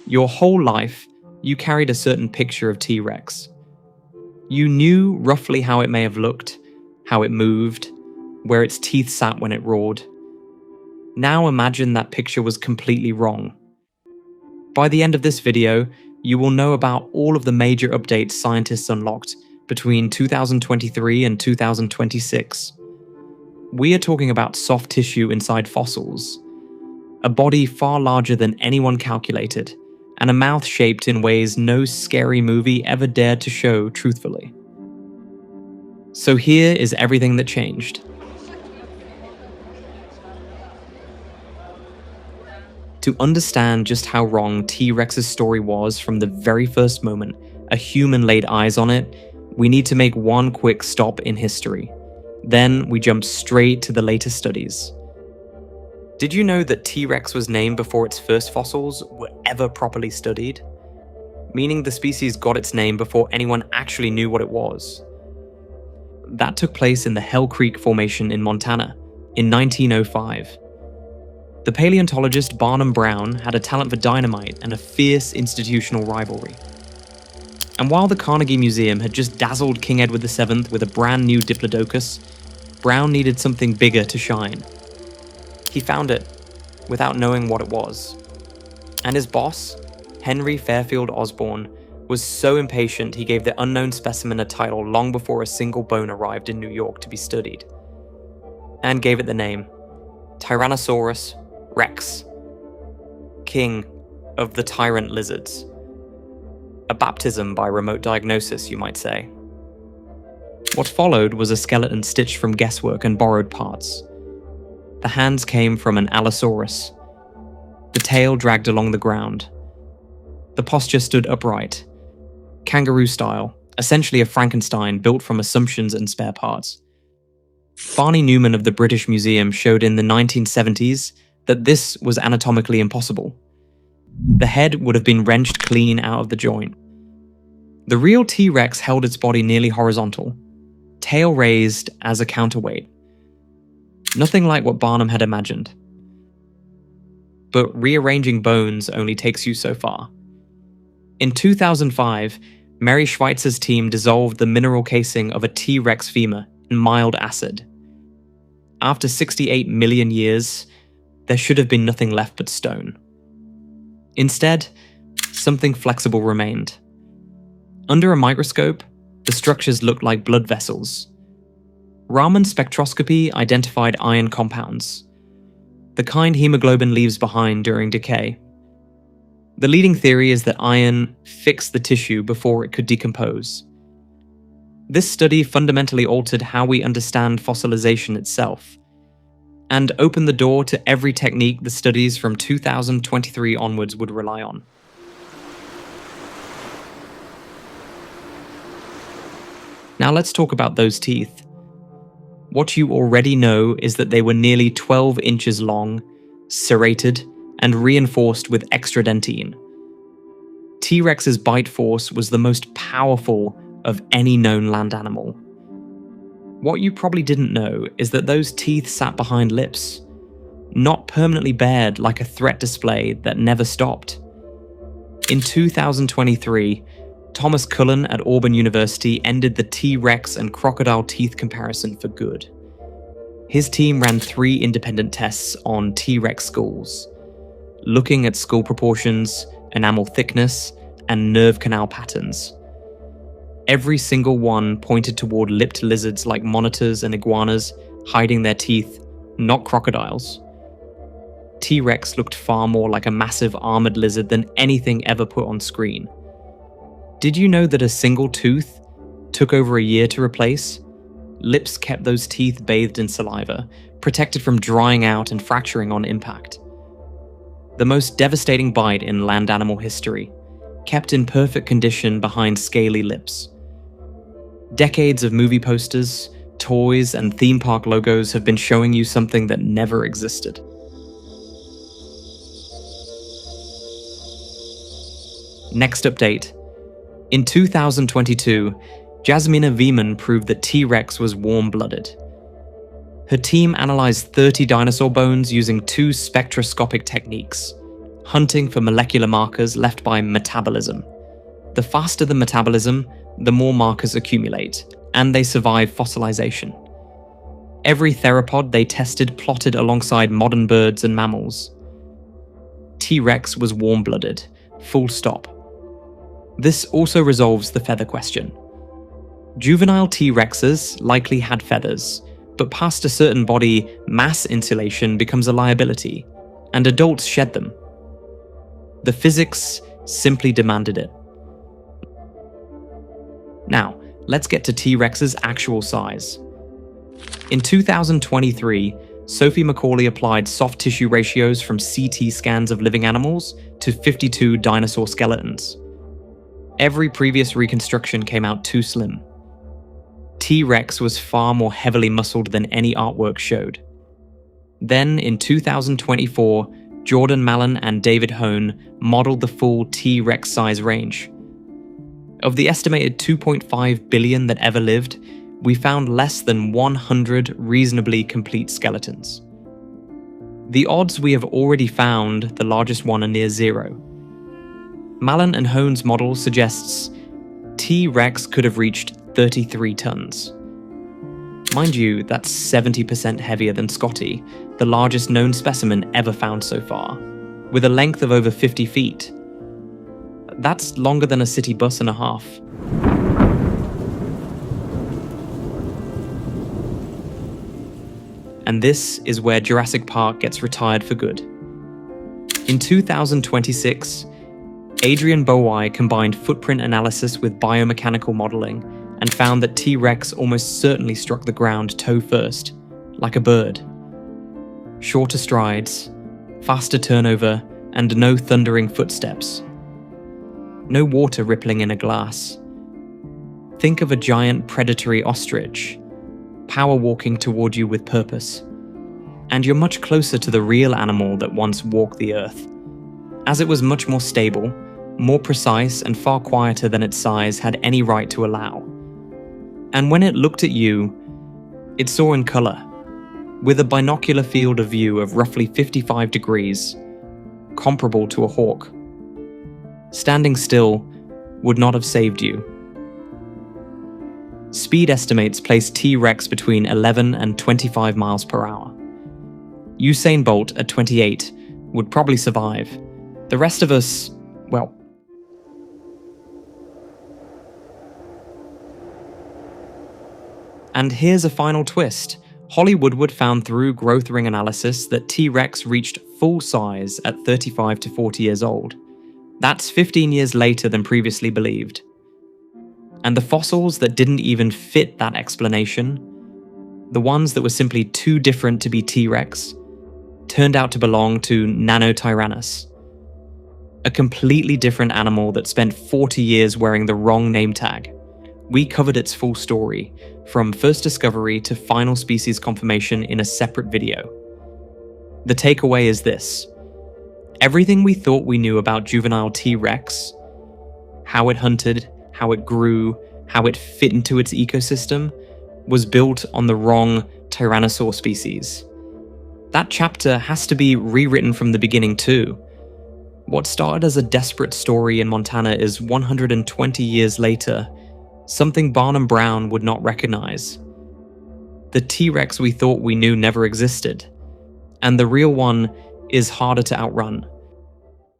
Your whole life, you carried a certain picture of T-Rex. You knew roughly how it may have looked, how it moved, where its teeth sat when it roared. Now imagine that picture was completely wrong. By the end of this video, you will know about all of the major updates scientists unlocked between 2023 and 2026. We are talking about soft tissue inside fossils, a body far larger than anyone calculated, and a mouth shaped in ways no scary movie ever dared to show truthfully. So here is everything that changed. To understand just how wrong T-Rex's story was from the very first moment a human laid eyes on it, we need to make one quick stop in history. Then we jump straight to the latest studies. Did you know that T-Rex was named before its first fossils were ever properly studied? Meaning the species got its name before anyone actually knew what it was. That took place in the Hell Creek Formation in Montana in 1905. The paleontologist Barnum Brown had a talent for dynamite and a fierce institutional rivalry. And while the Carnegie Museum had just dazzled King Edward VII with a brand new Diplodocus, Brown needed something bigger to shine. He found it, without knowing what it was. And his boss, Henry Fairfield Osborn, was so impatient he gave the unknown specimen a title long before a single bone arrived in New York to be studied. And gave it the name, Tyrannosaurus Rex, king of the tyrant lizards. A baptism by remote diagnosis, you might say. What followed was a skeleton stitched from guesswork and borrowed parts. The hands came from an Allosaurus. The tail dragged along the ground. The posture stood upright, kangaroo style, essentially a Frankenstein built from assumptions and spare parts. Barney Newman of the British Museum showed in the 1970s that this was anatomically impossible. The head would have been wrenched clean out of the joint. The real T-Rex held its body nearly horizontal, tail raised as a counterweight. Nothing like what Barnum had imagined. But rearranging bones only takes you so far. In 2005, Mary Schweitzer's team dissolved the mineral casing of a T-Rex femur in mild acid. After 68 million years, there should have been nothing left but stone. Instead, something flexible remained. Under a microscope, the structures looked like blood vessels. Raman spectroscopy identified iron compounds, the kind hemoglobin leaves behind during decay. The leading theory is that iron fixed the tissue before it could decompose. This study fundamentally altered how we understand fossilization itself, and opened the door to every technique the studies from 2023 onwards would rely on. Now let's talk about those teeth. What you already know is that they were nearly 12 inches long, serrated, and reinforced with extra dentine. T-Rex's bite force was the most powerful of any known land animal. What you probably didn't know is that those teeth sat behind lips, not permanently bared like a threat display that never stopped. In 2023, Thomas Cullen at Auburn University ended the T-Rex and crocodile teeth comparison for good. His team ran 3 independent tests on T-Rex skulls, looking at skull proportions, enamel thickness, and nerve canal patterns. Every single one pointed toward lipped lizards like monitors and iguanas, hiding their teeth, not crocodiles. T-Rex looked far more like a massive armored lizard than anything ever put on screen. Did you know that a single tooth took over a year to replace? Lips kept those teeth bathed in saliva, protected from drying out and fracturing on impact. The most devastating bite in land animal history, kept in perfect condition behind scaly lips. Decades of movie posters, toys, and theme park logos have been showing you something that never existed. Next update. In 2022, Jasmina Veman proved that T-Rex was warm-blooded. Her team analyzed 30 dinosaur bones using 2 spectroscopic techniques, hunting for molecular markers left by metabolism. The faster the metabolism, the more markers accumulate, and they survive fossilization. Every theropod they tested plotted alongside modern birds and mammals. T-Rex was warm-blooded, full stop. This also resolves the feather question. Juvenile T-Rexes likely had feathers, but past a certain body mass insulation becomes a liability, and adults shed them. The physics simply demanded it. Now, let's get to T-Rex's actual size. In 2023, Sophie Macaulay applied soft tissue ratios from CT scans of living animals to 52 dinosaur skeletons. Every previous reconstruction came out too slim. T-Rex was far more heavily muscled than any artwork showed. Then, in 2024, Jordan Mallon and David Hone modeled the full T-Rex size range. Of the estimated 2.5 billion that ever lived, we found less than 100 reasonably complete skeletons. The odds we have already found the largest one are near zero. Mallon and Hone's model suggests T-Rex could have reached 33 tons. Mind you, that's 70% heavier than Scotty, the largest known specimen ever found so far, with a length of over 50 feet. That's longer than a city bus and a half. And this is where Jurassic Park gets retired for good. In 2026, Adrian Bowye combined footprint analysis with biomechanical modeling and found that T-Rex almost certainly struck the ground toe first, like a bird. Shorter strides, faster turnover, and no thundering footsteps. No water rippling in a glass. Think of a giant predatory ostrich, power walking toward you with purpose. And you're much closer to the real animal that once walked the earth, as it was much more stable, more precise, and far quieter than its size had any right to allow. And when it looked at you, it saw in color, with a binocular field of view of roughly 55 degrees, comparable to a hawk. Standing still would not have saved you. Speed estimates place T-Rex between 11 and 25 miles per hour. Usain Bolt at 28 would probably survive. The rest of us, well. And here's a final twist. Holly Woodward found through growth ring analysis that T-Rex reached full size at 35 to 40 years old. That's 15 years later than previously believed. And the fossils that didn't even fit that explanation, the ones that were simply too different to be T-Rex, turned out to belong to Nanotyrannus, a completely different animal that spent 40 years wearing the wrong name tag. We covered its full story, from first discovery to final species confirmation in a separate video. The takeaway is this. Everything we thought we knew about juvenile T-Rex, how it hunted, how it grew, how it fit into its ecosystem, was built on the wrong Tyrannosaur species. That chapter has to be rewritten from the beginning too. What started as a desperate story in Montana is 120 years later, something Barnum Brown would not recognize. The T-Rex we thought we knew never existed, and the real one is harder to outrun.